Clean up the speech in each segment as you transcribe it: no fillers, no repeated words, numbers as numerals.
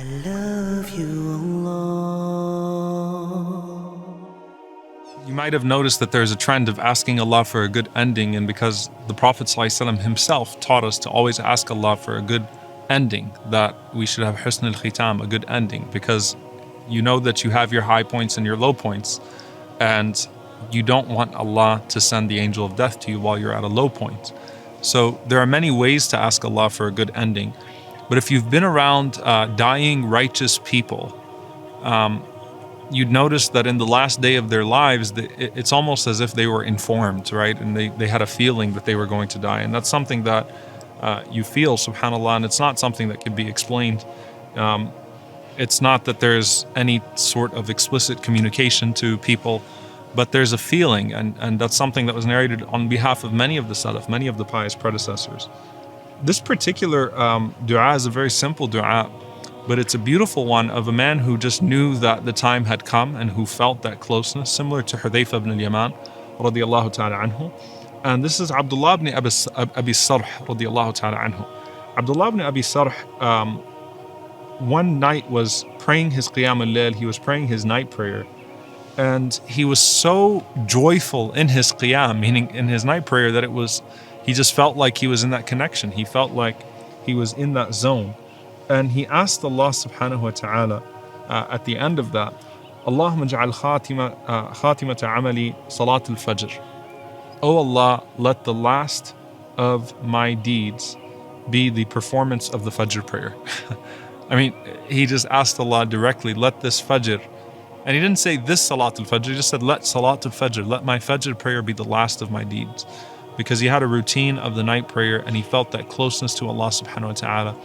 I love you, Allah. You might have noticed that there's a trend of asking Allah for a good ending, and because the Prophet ﷺ himself taught us to always ask Allah for a good ending, that we should have husn al-khitam, a good ending, because you know that you have your high points and your low points, and you don't want Allah to send the angel of death to you while you're at a low point. So there are many ways to ask Allah for a good ending. But if you've been around dying righteous people, you'd notice that in the last day of their lives, it's almost as if they were informed, right? And they had a feeling that they were going to die. And that's something that you feel, subhanAllah, and it's not something that can be explained. It's not that there's any sort of explicit communication to people, but there's a feeling, and that's something that was narrated on behalf of many of the Salaf, many of the pious predecessors. This particular dua is a very simple dua, but it's a beautiful one of a man who just knew that the time had come and who felt that closeness, similar to HUDHAYFAH ibn al-YAMAN radiyallahu ta'ala anhu. And this is Abdullah ibn Abi Sarh radiyallahu ta'ala anhu. Abdullah ibn Abi Sarh one night was praying his Qiyam al-Layl, he was praying his night prayer, and he was so joyful in his Qiyam, meaning in his night prayer, that he just felt like he was in that connection. He felt like he was in that zone. And he asked Allah subhanahu wa ta'ala at the end of that, Allahumma ja'al khatimata amali salat al-fajr. Oh Allah, let the last of my deeds be the performance of the Fajr prayer. I mean, he just asked Allah directly, let this Fajr, and he didn't say this Salat al-Fajr, he just said, let Salat al-Fajr, let my Fajr prayer be the last of my deeds. Because he had a routine of the night prayer and he felt that closeness to Allah subhanahu wa ta'ala.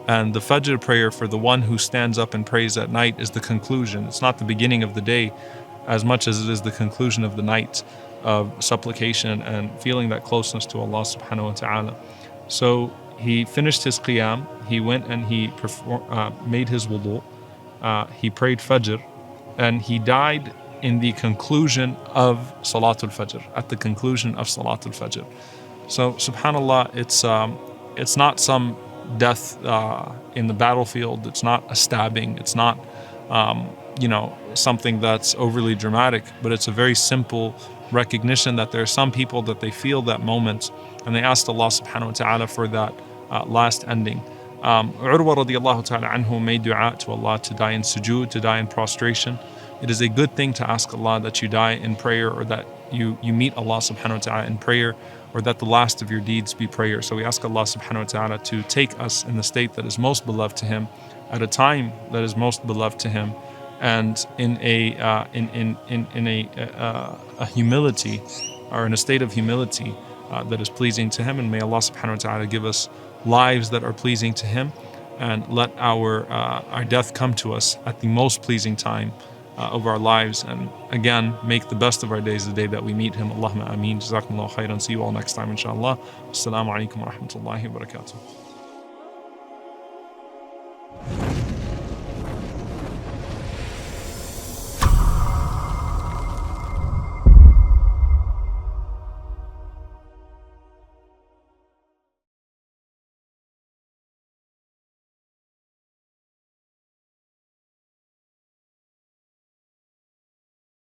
And the Fajr prayer for the one who stands up and prays at night is the conclusion. It's not the beginning of the day as much as it is the conclusion of the night of supplication and feeling that closeness to Allah subhanahu wa ta'ala. So he finished his Qiyam, he went and he made his wudu, he prayed Fajr, and he died in the conclusion of Salatul Fajr, at the conclusion of Salatul Fajr. So subhanAllah, it's not some death in the battlefield, it's not a stabbing, it's not something that's overly dramatic, but it's a very simple recognition that there are some people that they feel that moment and they asked Allah subhanahu wa ta'ala for that last ending. Urwa radiyallahu ta'ala anhu made dua to Allah to die in sujood, to die in prostration. It is a good thing to ask Allah that you die in prayer, or that you meet Allah subhanahu wa ta'ala in prayer, or that the last of your deeds be prayer. So we ask Allah subhanahu wa ta'ala to take us in the state that is most beloved to Him, at a time that is most beloved to Him, and in a humility, or in a state of humility that is pleasing to Him. And may Allah subhanahu wa ta'ala give us lives that are pleasing to Him, and let our death come to us at the most pleasing time of our lives, and again make the best of our days the day that we meet Him. Allahumma ameen. Jazakumullahu khairan. See you all next time inshallah. Assalamu alaikum wa rahmatullahi wa barakatuh.